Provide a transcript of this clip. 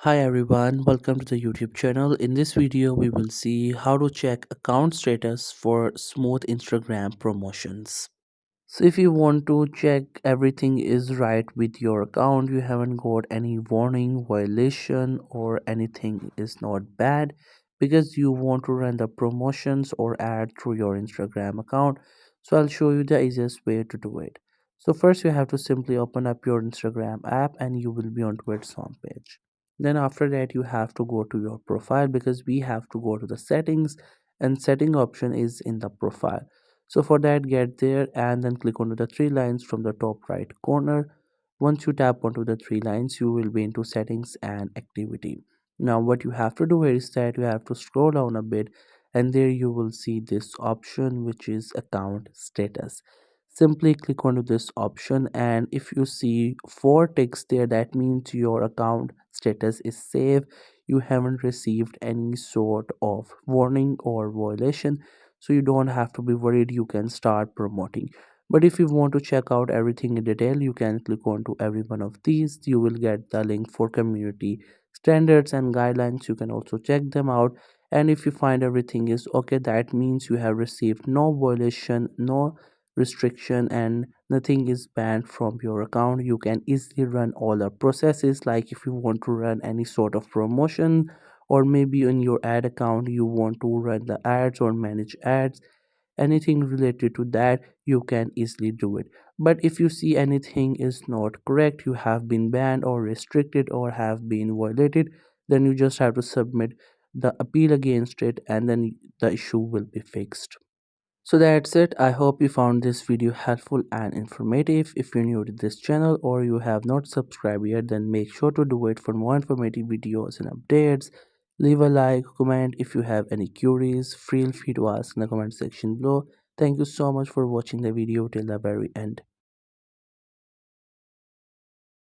Hi everyone, welcome to the YouTube channel. In this video, we will see how to check account status for smooth Instagram promotions. So if you want to check everything is right with your account, you haven't got any warning, violation or anything is not bad because you want to run the promotions or ad through your Instagram account. So I'll show you the easiest way to do it. So first you have to simply open up your Instagram app and you will be onto its home page. Then after that you have to go to your profile because we have to go to the settings and setting option is in the profile. So for that, get there and then click onto the three lines from the top right corner. Once you tap onto the three lines, you will be into settings and activity. Now what you have to do here is that you have to scroll down a bit and there you will see this option which is account status. Simply click onto this option and if you see four ticks there, that means your account status is safe. You haven't received any sort of warning or violation, so you don't have to be worried. You can start promoting. But if you want to check out everything in detail, you can click on to every one of these. You will get the link for community standards and guidelines. You can also check them out, and if you find everything is okay, that means you have received no violation, no restriction, and nothing is banned from your account. You can easily run all the processes, like if you want to run any sort of promotion, or maybe in your ad account you want to run the ads or manage ads, anything related to that, you can easily do it. But if you see anything is not correct, you have been banned or restricted or have been violated, then you just have to submit the appeal against it and then the issue will be fixed. So that's it. I hope you found this video helpful and informative. If you're new to this channel or you have not subscribed yet, then make sure to do it for more informative videos and updates. Leave a like, comment if you have any queries. Feel free to ask in the comment section below. Thank you so much for watching the video till the very end.